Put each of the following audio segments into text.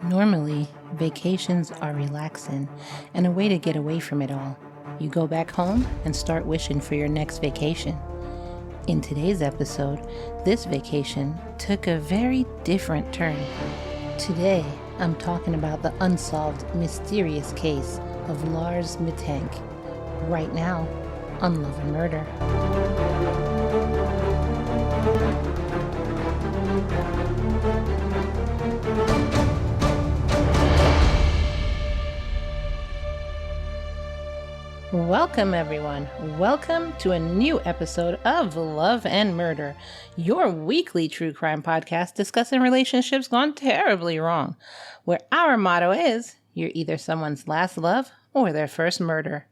Normally, vacations are relaxing and a way to get away from it all. You go back home and start wishing for your next vacation. In today's episode, this vacation took a very different turn. Today, I'm talking about the unsolved, mysterious case of Lars Mittank, right now on Love and Murder. Welcome everyone. Welcome to a new episode of Love and Murder, your weekly true crime podcast discussing relationships gone terribly wrong, where our motto is, you're either someone's last love or their first murder.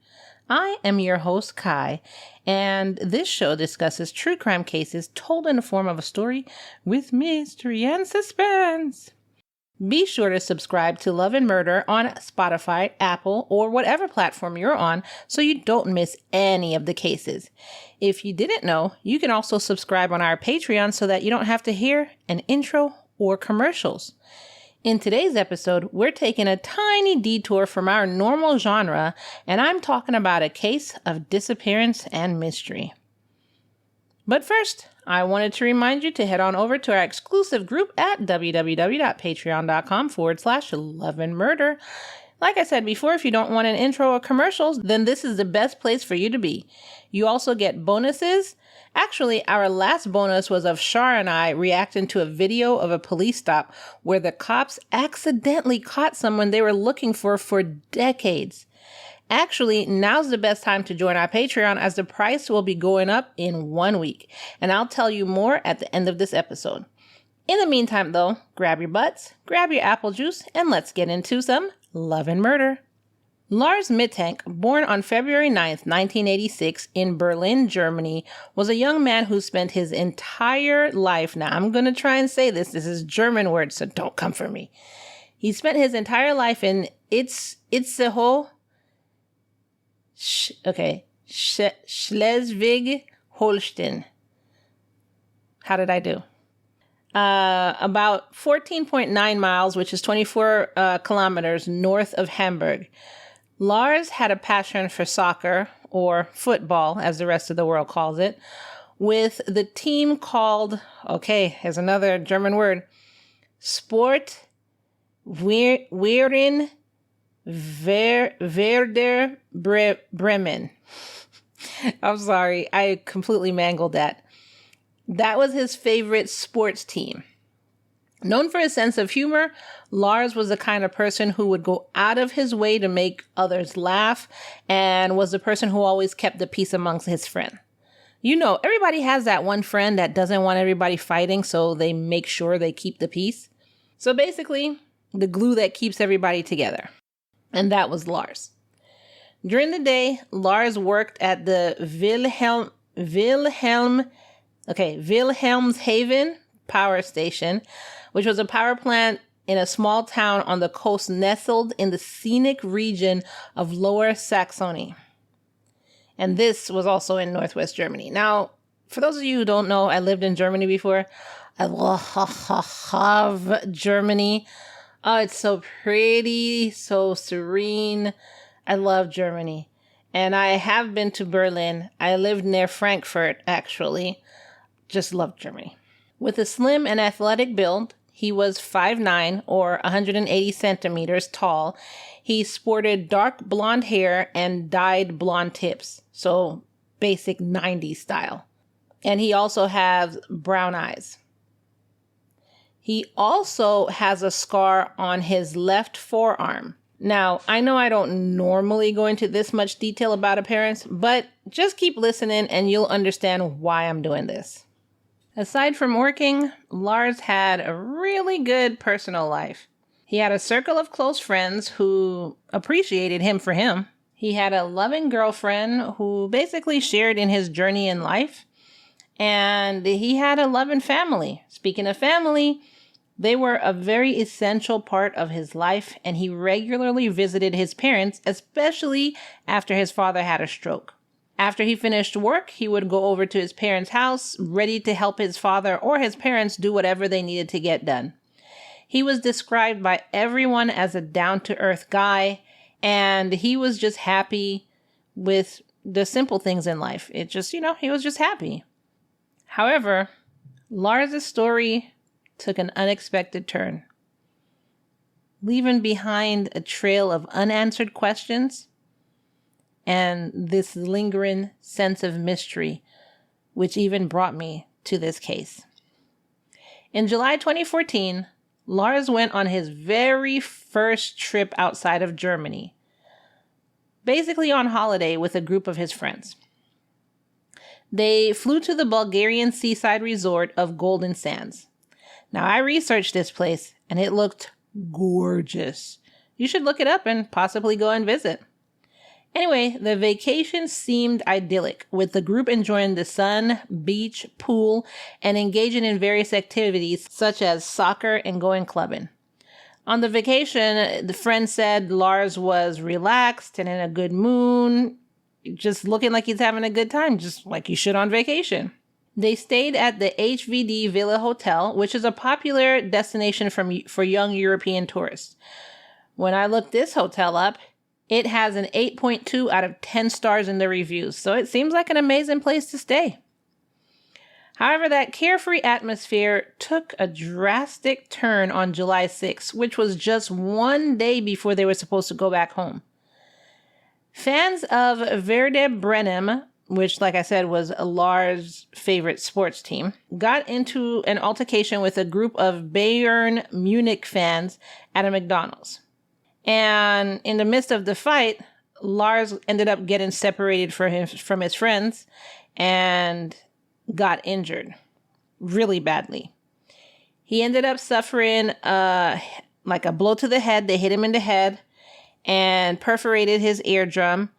I am your host, Kai, and this show discusses true crime cases told in the form of a story with mystery and suspense. Be sure to subscribe to Love and Murder on Spotify, Apple, or whatever platform you're on so you don't miss any of the cases. If you didn't know, you can also subscribe on our Patreon so that you don't have to hear an intro or commercials. In today's episode, we're taking a tiny detour from our normal genre, and I'm talking about a case of disappearance and mystery. But first, I wanted to remind you to head on over to our exclusive group at www.patreon.com/loveandmurder. Like I said before, if you don't want an intro or commercials, then this is the best place for you to be. You also get bonuses. Actually, our last bonus was of Shar and I reacting to a video of a police stop where the cops accidentally caught someone they were looking for decades. Actually, now's the best time to join our Patreon as the price will be going up in 1 week. And I'll tell you more at the end of this episode. In the meantime, though, grab your butts, grab your apple juice, and let's get into some Love and Murder. Lars Mittank, born on February 9th, 1986 in Berlin, Germany, was a young man who spent his entire life, now I'm going to try and say this is German word, so don't come for me. He spent his entire life in Schleswig-Holstein. How did I do? About 14.9 miles, which is 24 kilometers north of Hamburg. Lars had a passion for soccer, or football, as the rest of the world calls it, with the team called, here's another German word, Sport Wehren Werder Bremen. I'm sorry, I completely mangled that. That was his favorite sports team. Known for his sense of humor, Lars was the kind of person who would go out of his way to make others laugh and was the person who always kept the peace amongst his friends. You know, everybody has that one friend that doesn't want everybody fighting, so they make sure they keep the peace. So basically, the glue that keeps everybody together. And that was Lars. During the day, Lars worked at the Wilhelmshaven power station, which was a power plant in a small town on the coast nestled in the scenic region of Lower Saxony. And this was also in northwest Germany. Now, for those of you who don't know, I lived in Germany before. I love Germany. Oh, it's so pretty, so serene. I love Germany. And I have been to Berlin. I lived near Frankfurt, actually. Just love Germany. With a slim and athletic build, he was 5'9", or 180 centimeters tall. He sported dark blonde hair and dyed blonde tips. So basic 90s style. And he also has brown eyes. He also has a scar on his left forearm. Now, I know I don't normally go into this much detail about appearance, but just keep listening and you'll understand why I'm doing this. Aside from working, Lars had a really good personal life. He had a circle of close friends who appreciated him for him. He had a loving girlfriend who basically shared in his journey in life. And he had a loving family. Speaking of family, they were a very essential part of his life, and he regularly visited his parents, especially after his father had a stroke. After he finished work, he would go over to his parents' house, ready to help his father or his parents do whatever they needed to get done. He was described by everyone as a down-to-earth guy, and he was just happy with the simple things in life. It just, he was just happy. However, Lars' story took an unexpected turn, leaving behind a trail of unanswered questions and this lingering sense of mystery, which even brought me to this case. In July 2014, Lars went on his very first trip outside of Germany, basically on holiday with a group of his friends. They flew to the Bulgarian seaside resort of Golden Sands. Now, I researched this place, and it looked gorgeous. You should look it up and possibly go and visit. Anyway, the vacation seemed idyllic, with the group enjoying the sun, beach, pool, and engaging in various activities such as soccer and going clubbing. On the vacation, the friend said Lars was relaxed and in a good mood, just looking like he's having a good time, just like you should on vacation. They stayed at the HVD Villa Hotel, which is a popular destination for young European tourists. When I looked this hotel up, it has an 8.2 out of 10 stars in the reviews, so it seems like an amazing place to stay. However, that carefree atmosphere took a drastic turn on July 6th, which was just one day before they were supposed to go back home. Fans of Werder Bremen, which, like I said, was Lars' favorite sports team, got into an altercation with a group of Bayern Munich fans at a McDonald's. And in the midst of the fight, Lars ended up getting separated from his friends and got injured really badly. He ended up suffering like a blow to the head. They hit him in the head and perforated his eardrum,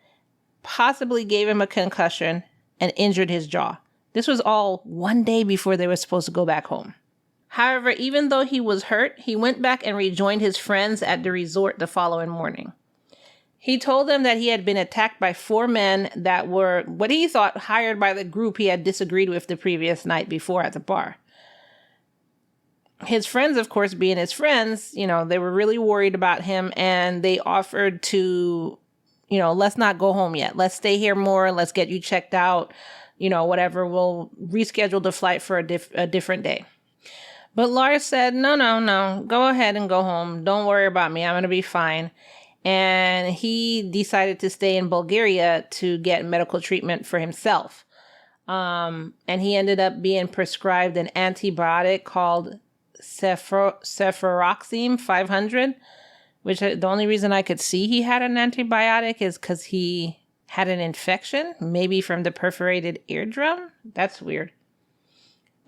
possibly gave him a concussion, and injured his jaw. This was all one day before they were supposed to go back home. However, even though he was hurt, he went back and rejoined his friends at the resort the following morning. He told them that he had been attacked by 4 men that were what he thought hired by the group he had disagreed with the previous night before at the bar. His friends, of course, being his friends, they were really worried about him, and they offered to, let's not go home yet. Let's stay here more. Let's get you checked out. Whatever. We'll reschedule the flight for a different day. But Lars said, no, go ahead and go home. Don't worry about me. I'm going to be fine. And he decided to stay in Bulgaria to get medical treatment for himself. And he ended up being prescribed an antibiotic called cefuroxime 500, which the only reason I could see he had an antibiotic is because he had an infection, maybe from the perforated eardrum. That's weird.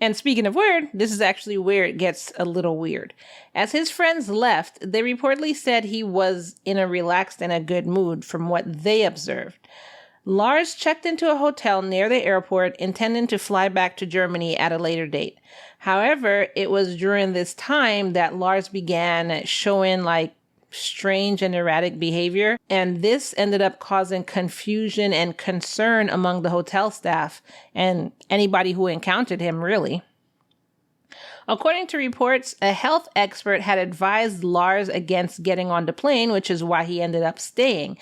And speaking of weird, this is actually where it gets a little weird. As his friends left, they reportedly said he was in a relaxed and a good mood from what they observed. Lars checked into a hotel near the airport, intending to fly back to Germany at a later date. However, it was during this time that Lars began showing strange and erratic behavior, and this ended up causing confusion and concern among the hotel staff and anybody who encountered him, really. According to reports, a health expert had advised Lars against getting on the plane, which is why he ended up staying,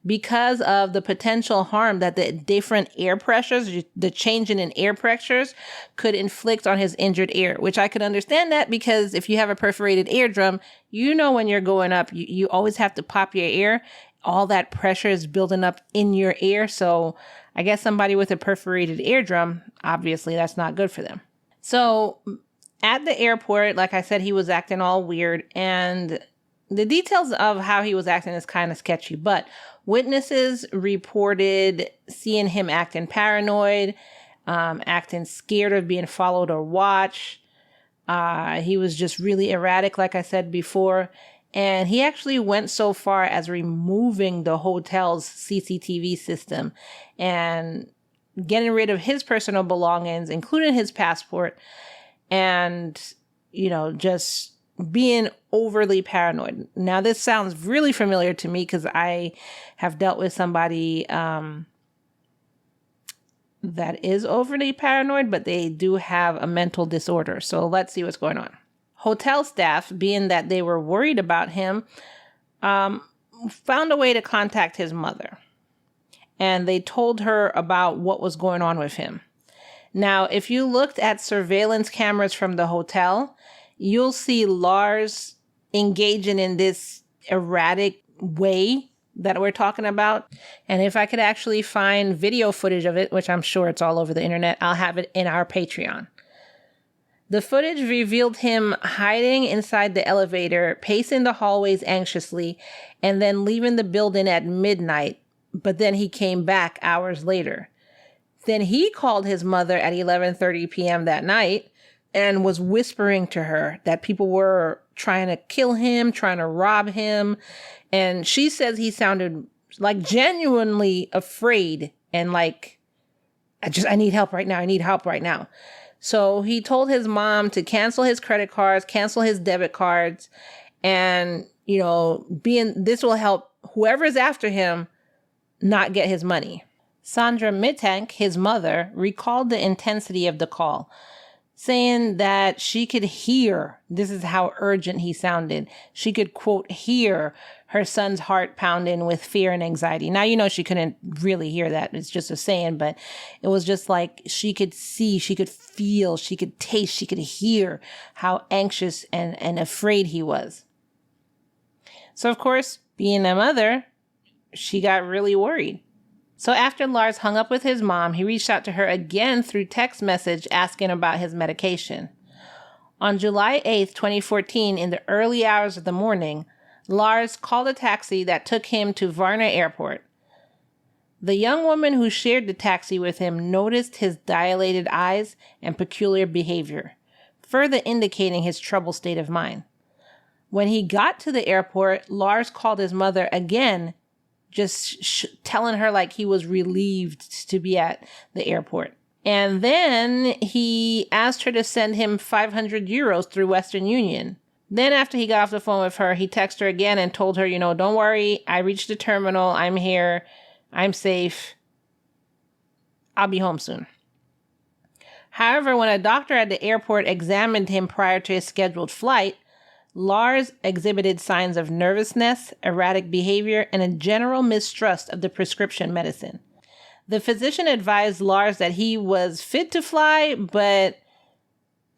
because of the potential harm that the different air pressures, the changing in air pressures, could inflict on his injured ear, which I could understand that because if you have a perforated eardrum, when you're going up, you always have to pop your ear. All that pressure is building up in your ear. So I guess somebody with a perforated eardrum, obviously that's not good for them. So at the airport, like I said, he was acting all weird, and the details of how he was acting is kind of sketchy, but witnesses reported seeing him acting paranoid, acting scared of being followed or watched. He was just really erratic, like I said before. And he actually went so far as removing the hotel's CCTV system and getting rid of his personal belongings, including his passport, and, just being overly paranoid. Now, this sounds really familiar to me because I have dealt with somebody that is overly paranoid, but they do have a mental disorder. So let's see what's going on. Hotel staff, being that they were worried about him, found a way to contact his mother. And they told her about what was going on with him. Now, if you looked at surveillance cameras from the hotel, you'll see Lars engaging in this erratic way that we're talking about. And if I could actually find video footage of it, which I'm sure it's all over the internet, I'll have it in our Patreon. The footage revealed him hiding inside the elevator, pacing the hallways anxiously, and then leaving the building at midnight. But then he came back hours later. Then he called his mother at 11:30 p.m. that night and was whispering to her that people were trying to kill him, trying to rob him. And she says he sounded like genuinely afraid and like, I need help right now. I need help right now. So he told his mom to cancel his credit cards, cancel his debit cards. And, this will help whoever's after him not get his money. Sandra Mittank, his mother, recalled the intensity of the call, saying that she could hear, this is how urgent he sounded, she could, quote, hear her son's heart pounding with fear and anxiety. Now, she couldn't really hear that. It's just a saying, but it was just like she could see, she could feel, she could taste, she could hear how anxious and afraid he was. So, of course, being a mother, she got really worried. So after Lars hung up with his mom, he reached out to her again through text message asking about his medication. On July 8th, 2014, in the early hours of the morning, Lars called a taxi that took him to Varna Airport. The young woman who shared the taxi with him noticed his dilated eyes and peculiar behavior, further indicating his troubled state of mind. When he got to the airport, Lars called his mother again, just telling her like he was relieved to be at the airport. And then he asked her to send him 500 euros through Western Union. Then after he got off the phone with her, he texted her again and told her, don't worry, I reached the terminal, I'm here, I'm safe, I'll be home soon. However, when a doctor at the airport examined him prior to his scheduled flight, Lars exhibited signs of nervousness, erratic behavior, and a general mistrust of the prescription medicine. The physician advised Lars that he was fit to fly, but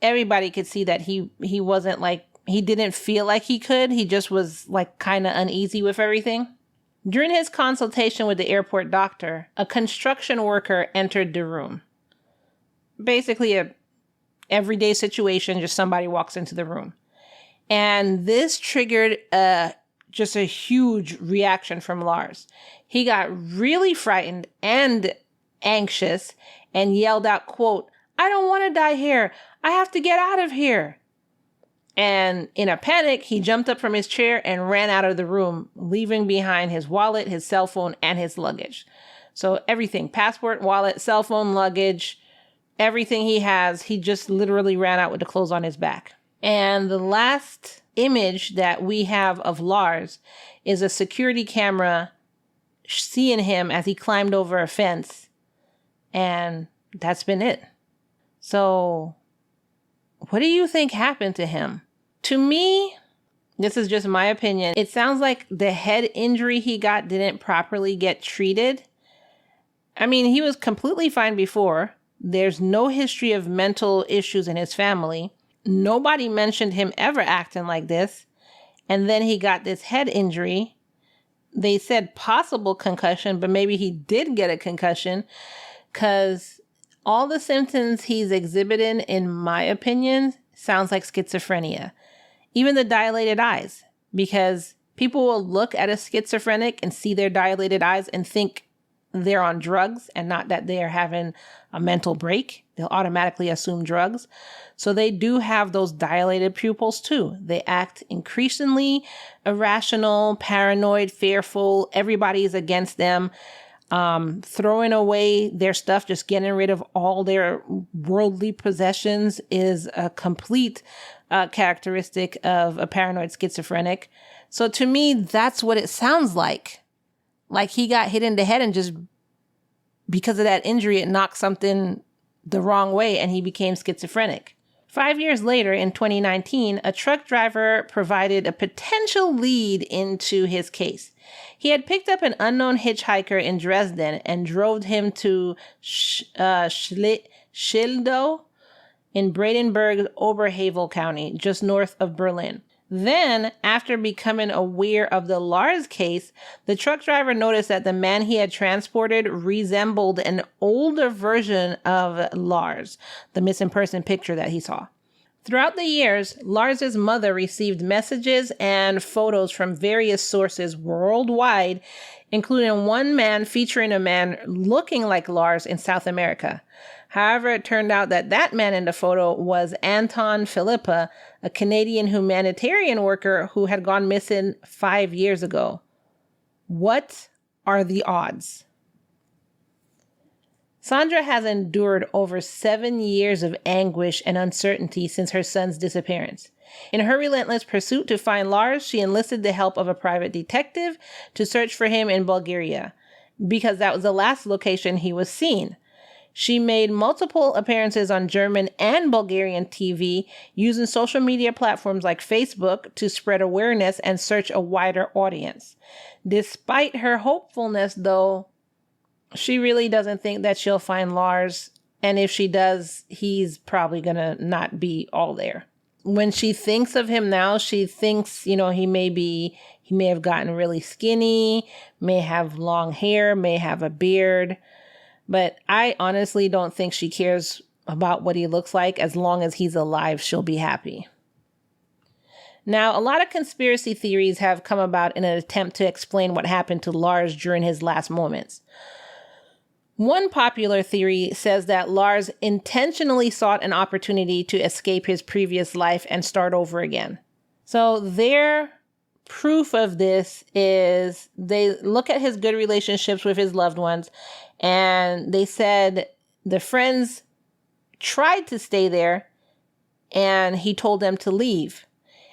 everybody could see that he wasn't he didn't feel like he could. He just was kind of uneasy with everything. During his consultation with the airport doctor, a construction worker entered the room. Basically a everyday situation, just somebody walks into the room. And this triggered just a huge reaction from Lars. He got really frightened and anxious and yelled out, quote, "I don't want to die here. I have to get out of here." And in a panic, he jumped up from his chair and ran out of the room, leaving behind his wallet, his cell phone, and his luggage. So everything, passport, wallet, cell phone, luggage, everything he has, he just literally ran out with the clothes on his back. And the last image that we have of Lars is a security camera seeing him as he climbed over a fence. And that's been it. So what do you think happened to him? To me, this is just my opinion, it sounds like the head injury he got didn't properly get treated. I mean, he was completely fine before. There's no history of mental issues in his family. Nobody mentioned him ever acting like this. And then he got this head injury. They said possible concussion, but maybe he did get a concussion because all the symptoms he's exhibiting, in my opinion, sounds like schizophrenia. Even the dilated eyes, because people will look at a schizophrenic and see their dilated eyes and think they're on drugs and not that they are having a mental break. They'll automatically assume drugs. So they do have those dilated pupils too. They act increasingly irrational, paranoid, fearful. Everybody's against them. Throwing away their stuff, just getting rid of all their worldly possessions is a complete characteristic of a paranoid schizophrenic. So to me, that's what it sounds like. Like he got hit in the head and just because of that injury, it knocked something the wrong way and he became schizophrenic 5 years later, in 2019, a truck driver provided a potential lead into his case. He had picked up an unknown hitchhiker in Dresden and drove him to Schildow in Brandenburg-Oberhavel County, just north of Berlin. Then, after becoming aware of the Lars case, the truck driver noticed that the man he had transported resembled an older version of Lars, the missing person picture that he saw. Throughout the years, Lars's mother received messages and photos from various sources worldwide, including one man featuring a man looking like Lars in South America. However, it turned out that that man in the photo was Anton Philippa, a Canadian humanitarian worker who had gone missing 5 years ago. What are the odds? Sandra has endured over 7 years of anguish and uncertainty since her son's disappearance. In her relentless pursuit to find Lars, she enlisted the help of a private detective to search for him in Bulgaria, because that was the last location he was seen. She made multiple appearances on German and Bulgarian TV, using social media platforms like Facebook to spread awareness and search a wider audience. Despite her hopefulness, though, she really doesn't think that she'll find Lars, and if she does, he's probably gonna not be all there. When she thinks of him now, she thinks, he may have gotten really skinny, may have long hair, may have a beard. But I honestly don't think she cares about what he looks like. As long as he's alive, she'll be happy. Now, a lot of conspiracy theories have come about in an attempt to explain what happened to Lars during his last moments. One popular theory says that Lars intentionally sought an opportunity to escape his previous life and start over again. So their proof of this is they look at his good relationships with his loved ones, and they said the friends tried to stay there and he told them to leave.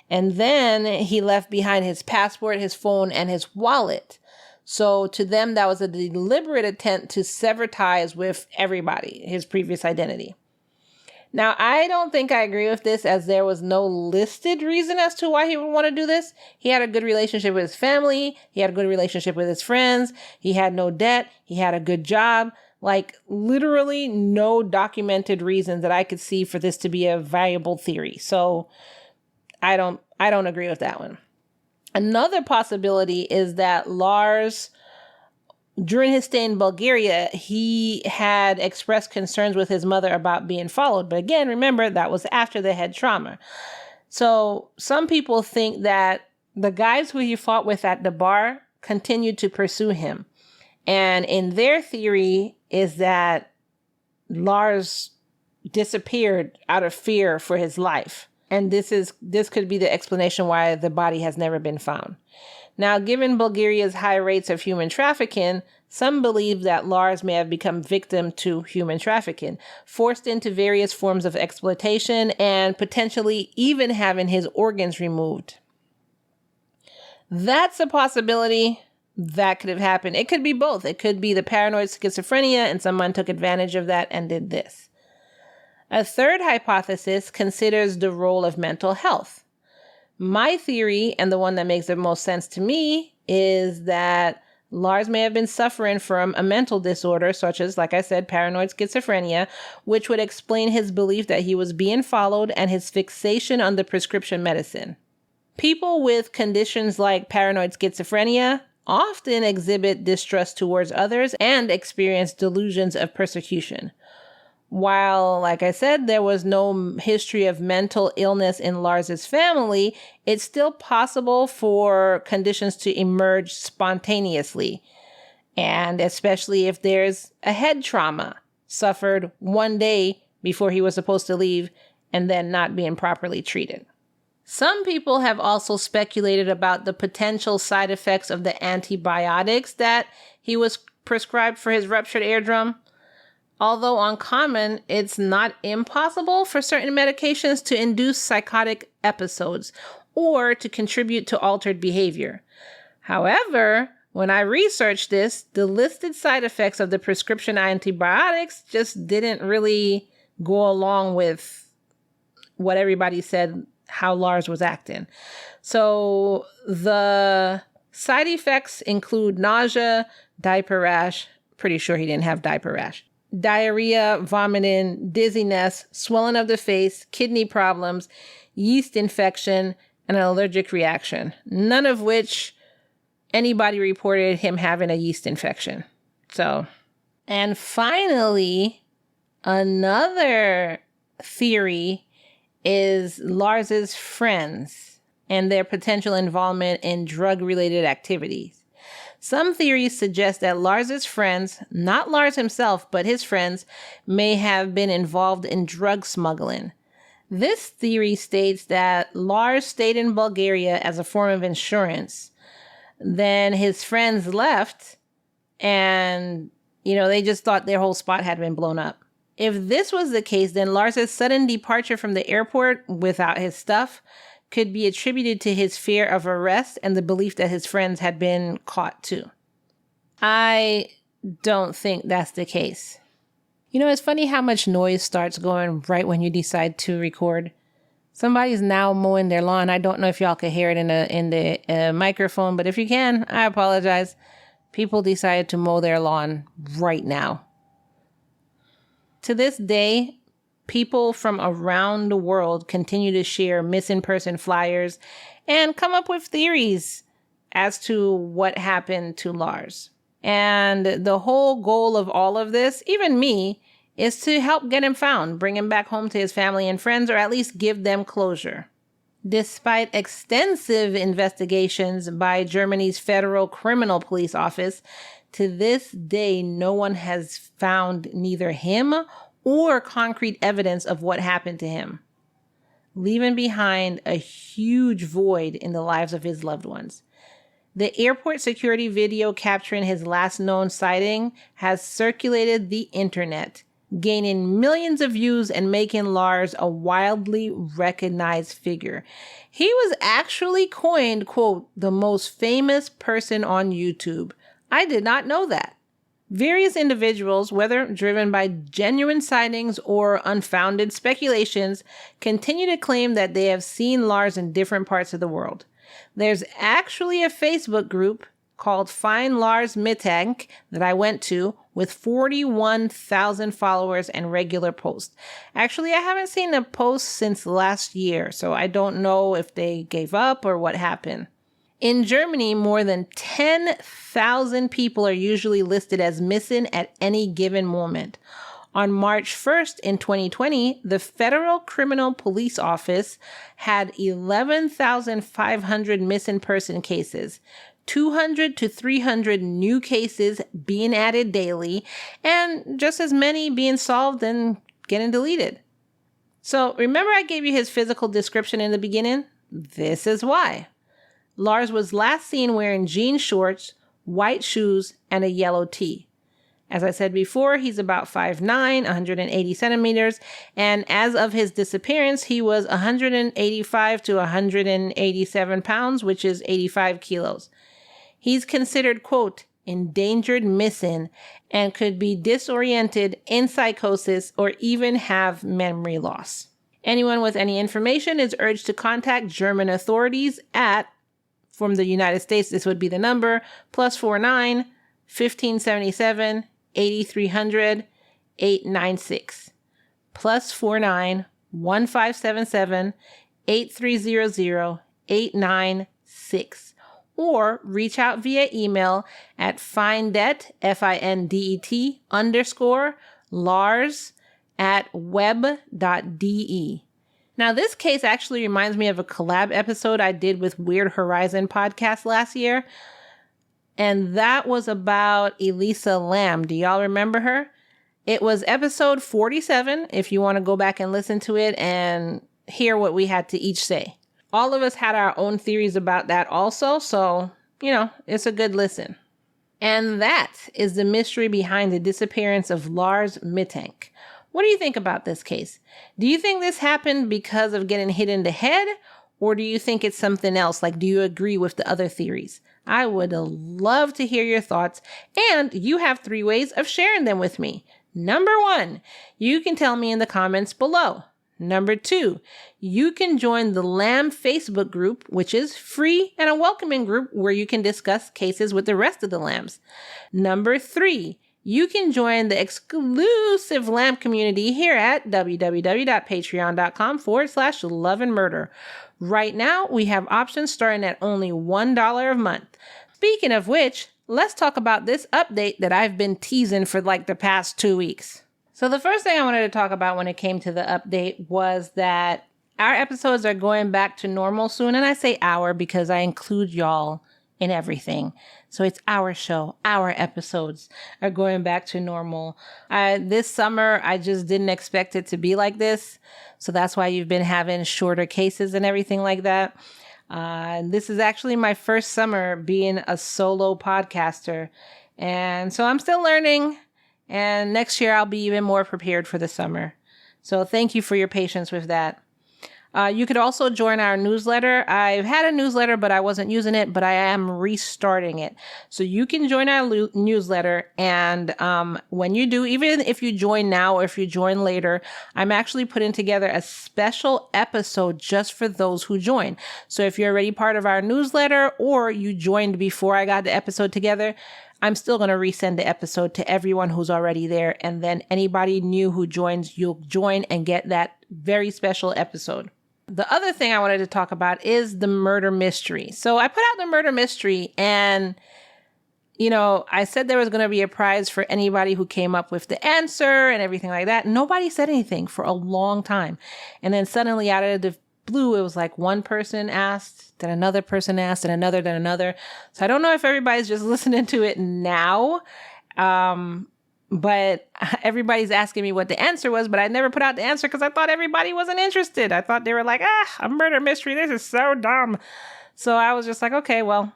And then he left behind his passport, his phone, and his wallet. So to them, that was a deliberate attempt to sever ties with everybody, his previous identity. Now, I don't think I agree with this, as there was no listed reason as to why he would want to do this. He had a good relationship with his family. He had a good relationship with his friends. He had no debt. He had a good job. Like, literally no documented reason that I could see for this to be a viable theory. So I don't agree with that one. Another possibility is that Lars, during his stay in Bulgaria, he had expressed concerns with his mother about being followed. But again, remember, that was after the head trauma. So some people think that the guys who he fought with at the bar continued to pursue him. And in their theory is that Lars disappeared out of fear for his life. And this could be the explanation why the body has never been found. Now, given Bulgaria's high rates of human trafficking, some believe that Lars may have become victim to human trafficking, forced into various forms of exploitation, and potentially even having his organs removed. That's a possibility that could have happened. It could be both. It could be the paranoid schizophrenia and someone took advantage of that and did this. A third hypothesis considers the role of mental health. My theory, and the one that makes the most sense to me, is that Lars may have been suffering from a mental disorder, such as, like I said, paranoid schizophrenia, which would explain his belief that he was being followed and his fixation on the prescription medicine. People with conditions like paranoid schizophrenia often exhibit distrust towards others and experience delusions of persecution. While, like I said, there was no history of mental illness in Lars's family, it's still possible for conditions to emerge spontaneously. And especially if there's a head trauma suffered one day before he was supposed to leave and then not being properly treated. Some people have also speculated about the potential side effects of the antibiotics that he was prescribed for his ruptured eardrum. Although uncommon, it's not impossible for certain medications to induce psychotic episodes or to contribute to altered behavior. However, when I researched this, the listed side effects of the prescription antibiotics just didn't really go along with what everybody said how Lars was acting. So the side effects include nausea, diaper rash. Pretty sure he didn't have diaper rash. Diarrhea, vomiting, dizziness, swelling of the face, kidney problems, yeast infection, and an allergic reaction. None of which anybody reported him having a yeast infection. So, and finally, another theory is Lars's friends and their potential involvement in drug-related activities. Some theories suggest that Lars's friends, not Lars himself, but his friends, may have been involved in drug smuggling. This theory states that Lars stayed in Bulgaria as a form of insurance. Then his friends left and, they just thought their whole spot had been blown up. If this was the case, then Lars's sudden departure from the airport without his stuff could be attributed to his fear of arrest and the belief that his friends had been caught too. I don't think that's the case. It's funny how much noise starts going right when you decide to record. Somebody's now mowing their lawn. I don't know if y'all can hear it in the microphone, but if you can, I apologize. People decided to mow their lawn right now. To this day, people from around the world continue to share missing person flyers and come up with theories as to what happened to Lars. And the whole goal of all of this, even me, is to help get him found, bring him back home to his family and friends, or at least give them closure. Despite extensive investigations by Germany's Federal Criminal Police Office, to this day, no one has found neither him or concrete evidence of what happened to him, leaving behind a huge void in the lives of his loved ones. The airport security video capturing his last known sighting has circulated the internet, gaining millions of views and making Lars a wildly recognized figure. He was actually coined, quote, the most famous person on YouTube. I did not know that. Various individuals, whether driven by genuine sightings or unfounded speculations, continue to claim that they have seen Lars in different parts of the world. There's actually a Facebook group called Find Lars Mittank that I went to with 41,000 followers and regular posts. Actually, I haven't seen a post since last year, so I don't know if they gave up or what happened. In Germany, more than 10,000 people are usually listed as missing at any given moment. On March 1st in 2020, the Federal Criminal Police Office had 11,500 missing person cases, 200 to 300 new cases being added daily, and just as many being solved and getting deleted. So remember I gave you his physical description in the beginning? This is why. Lars was last seen wearing jean shorts, white shoes, and a yellow tee. As I said before, he's about 5'9", 180 centimeters, and as of his disappearance, he was 185 to 187 pounds, which is 85 kilos. He's considered, quote, endangered missing and could be disoriented, in psychosis, or even have memory loss. Anyone with any information is urged to contact German authorities at, from the United States, this would be the number, +49 1577 8300 896, +49 1577 8300 896, or reach out via email at findet, FINDET, _Lars @web.de. Now, this case actually reminds me of a collab episode I did with Weird Horizon podcast last year. And that was about Elisa Lam. Do y'all remember her? It was episode 47, if you want to go back and listen to it and hear what we had to each say. All of us had our own theories about that also, so, it's a good listen. And that is the mystery behind the disappearance of Lars Mittank. What do you think about this case? Do you think this happened because of getting hit in the head? Or do you think it's something else? Like, do you agree with the other theories? I would love to hear your thoughts. And you have 3 ways of sharing them with me. Number 1, you can tell me in the comments below. Number 2, you can join the LaM Facebook group, which is free and a welcoming group where you can discuss cases with the rest of the LaMs. Number 3, you can join the exclusive LaM community here at www.patreon.com/loveandmurder. Right now, we have options starting at only $1 a month. Speaking of which, let's talk about this update that I've been teasing for like the past 2 weeks. So the first thing I wanted to talk about when it came to the update was that our episodes are going back to normal soon. And I say our because I include y'all in everything. So it's our show. Our episodes are going back to normal. This summer, I just didn't expect it to be like this. So that's why you've been having shorter cases and everything like that. This is actually my first summer being a solo podcaster. And so I'm still learning. And next year, I'll be even more prepared for the summer. So thank you for your patience with that. You could also join our newsletter. I've had a newsletter, but I wasn't using it, but I am restarting it. So you can join our newsletter. And when you do, even if you join now or if you join later, I'm actually putting together a special episode just for those who join. So if you're already part of our newsletter or you joined before I got the episode together, I'm still going to resend the episode to everyone who's already there. And then anybody new who joins, you'll join and get that very special episode. The other thing I wanted to talk about is the murder mystery. So I put out the murder mystery and, I said there was going to be a prize for anybody who came up with the answer and everything like that. Nobody said anything for a long time. And then suddenly out of the blue, it was like one person asked, then another person asked, and another, then another. So I don't know if everybody's just listening to it now, but everybody's asking me what the answer was, but I never put out the answer because I thought everybody wasn't interested. I thought they were like, a murder mystery. This is so dumb. So I was just like, okay, well,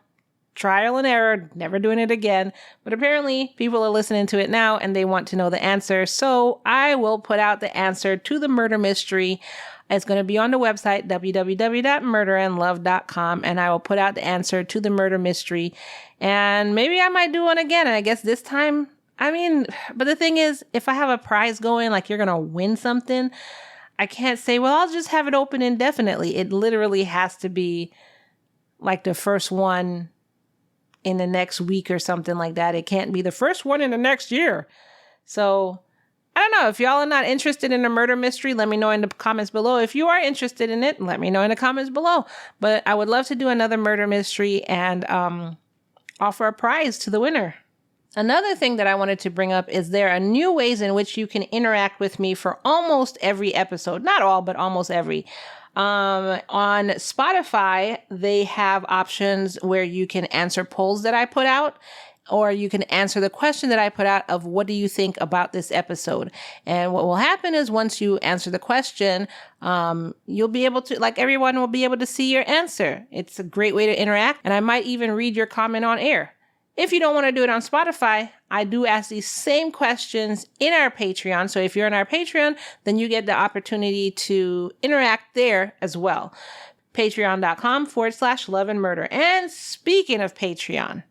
trial and error, never doing it again. But apparently people are listening to it now and they want to know the answer. So I will put out the answer to the murder mystery. It's going to be on the website, www.murderandlove.com, and I will put out the answer to the murder mystery. And maybe I might do one again. And I guess this time, but the thing is, if I have a prize going, like you're going to win something, I can't say, well, I'll just have it open indefinitely. It literally has to be like the first one in the next week or something like that. It can't be the first one in the next year. So I don't know. If y'all are not interested in a murder mystery, let me know in the comments below. If you are interested in it, let me know in the comments below. But I would love to do another murder mystery and offer a prize to the winner. Another thing that I wanted to bring up is there are new ways in which you can interact with me for almost every episode. Not all, but almost every. On Spotify, they have options where you can answer polls that I put out, or you can answer the question that I put out of what do you think about this episode? And what will happen is once you answer the question, you'll be able to, like everyone will be able to see your answer. It's a great way to interact. And I might even read your comment on air. If you don't want to do it on Spotify, I do ask these same questions in our Patreon. So if you're in our Patreon, then you get the opportunity to interact there as well. Patreon.com/loveandmurder. And speaking of Patreon,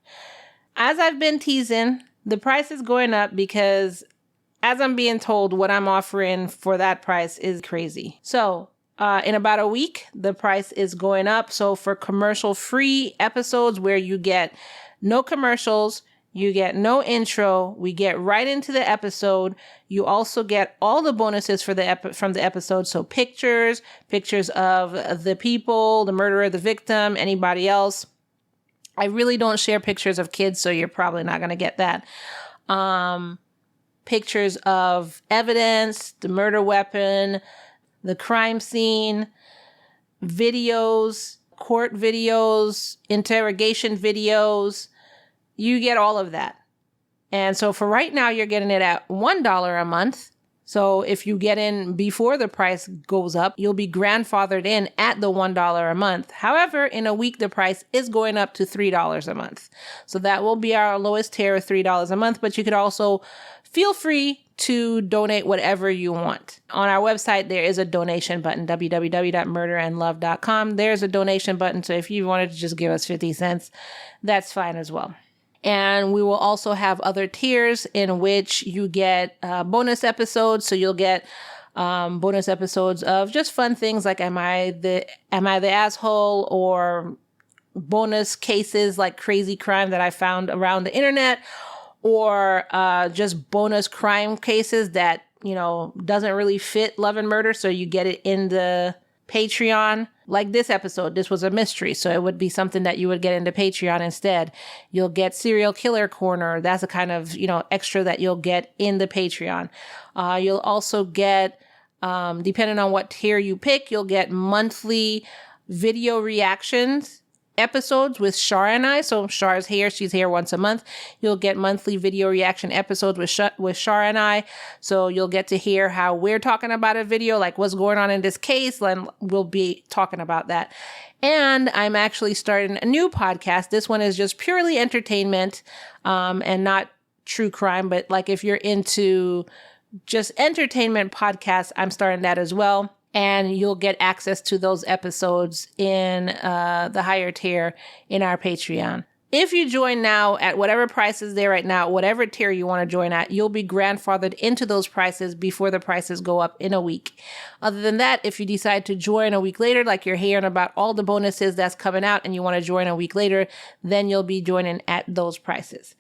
as I've been teasing, the price is going up because as I'm being told, what I'm offering for that price is crazy. So in about a week, the price is going up. So for commercial-free episodes where you get no commercials, you get no intro, we get right into the episode. You also get all the bonuses for from the episode. So pictures of the people, the murderer, the victim, anybody else. I really don't share pictures of kids, so you're probably not going to get that. Pictures of evidence, the murder weapon, the crime scene, videos, court videos, interrogation videos. You get all of that. And so for right now, you're getting it at $1 a month. So if you get in before the price goes up, you'll be grandfathered in at the $1 a month. However, in a week, the price is going up to $3 a month. So that will be our lowest tier of $3 a month. But you could also feel free to donate whatever you want. On our website, there is a donation button, www.murderandlove.com. There's a donation button. So if you wanted to just give us 50 cents, that's fine as well. And we will also have other tiers in which you get bonus episodes. So you'll get bonus episodes of just fun things like Am I the Asshole, or bonus cases like crazy crime that I found around the internet, or just bonus crime cases that, doesn't really fit Love and Murder, so you get it in the Patreon. Like this episode, this was a mystery, so it would be something that you would get into Patreon instead. You'll get Serial Killer Corner. That's a kind of, extra that you'll get in the Patreon. You'll also get, depending on what tier you pick, you'll get monthly video reactions episodes with Shar and I. So Shar's here. She's here once a month. You'll get monthly video reaction episodes with Shar and I. So you'll get to hear how we're talking about a video, like what's going on in this case. And we'll be talking about that. And I'm actually starting a new podcast. This one is just purely entertainment, and not true crime. But like if you're into just entertainment podcasts, I'm starting that as well. And you'll get access to those episodes in the higher tier in our Patreon. If you join now at whatever price is there right now, whatever tier you want to join at, you'll be grandfathered into those prices before the prices go up in a week. Other than that, if you decide to join a week later, like you're hearing about all the bonuses that's coming out and you want to join a week later, then you'll be joining at those prices.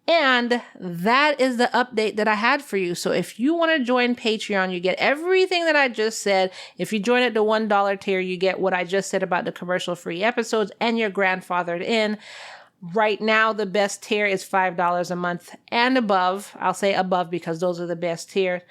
And that is the update that I had for you. So if you want to join Patreon, you get everything that I just said. If you join at the $1 tier, you get what I just said about the commercial-free episodes, and you're grandfathered in. Right now, the best tier is $5 a month and above. I'll say above because those are the best tiers.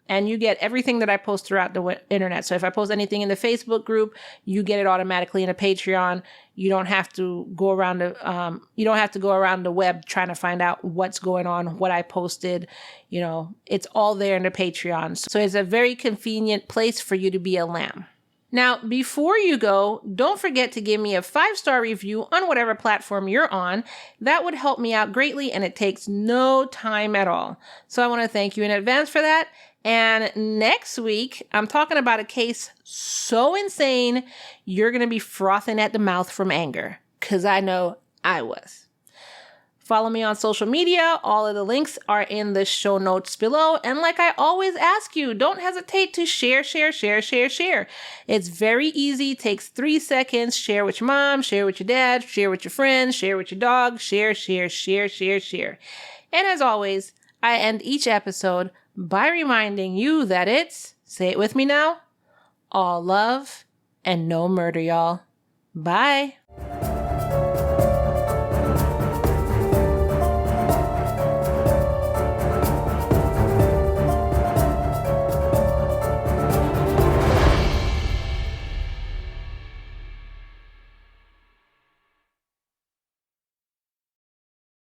And you get everything that I post throughout the internet. So if I post anything in the Facebook group, you get it automatically in a Patreon. You don't have to go around the web trying to find out what's going on, what I posted. It's all there in the Patreon. So it's a very convenient place for you to be a lamb. Now, before you go, don't forget to give me a 5-star review on whatever platform you're on. That would help me out greatly, and it takes no time at all. So I want to thank you in advance for that. And next week, I'm talking about a case so insane, you're going to be frothing at the mouth from anger, because I know I was. Follow me on social media. All of the links are in the show notes below. And like I always ask you, don't hesitate to share. It's very easy. It takes 3 seconds. Share with your mom, share with your dad, share with your friends, share with your dog, share. And as always, I end each episode by reminding you that it's, say it with me now, all love and no murder, y'all. Bye.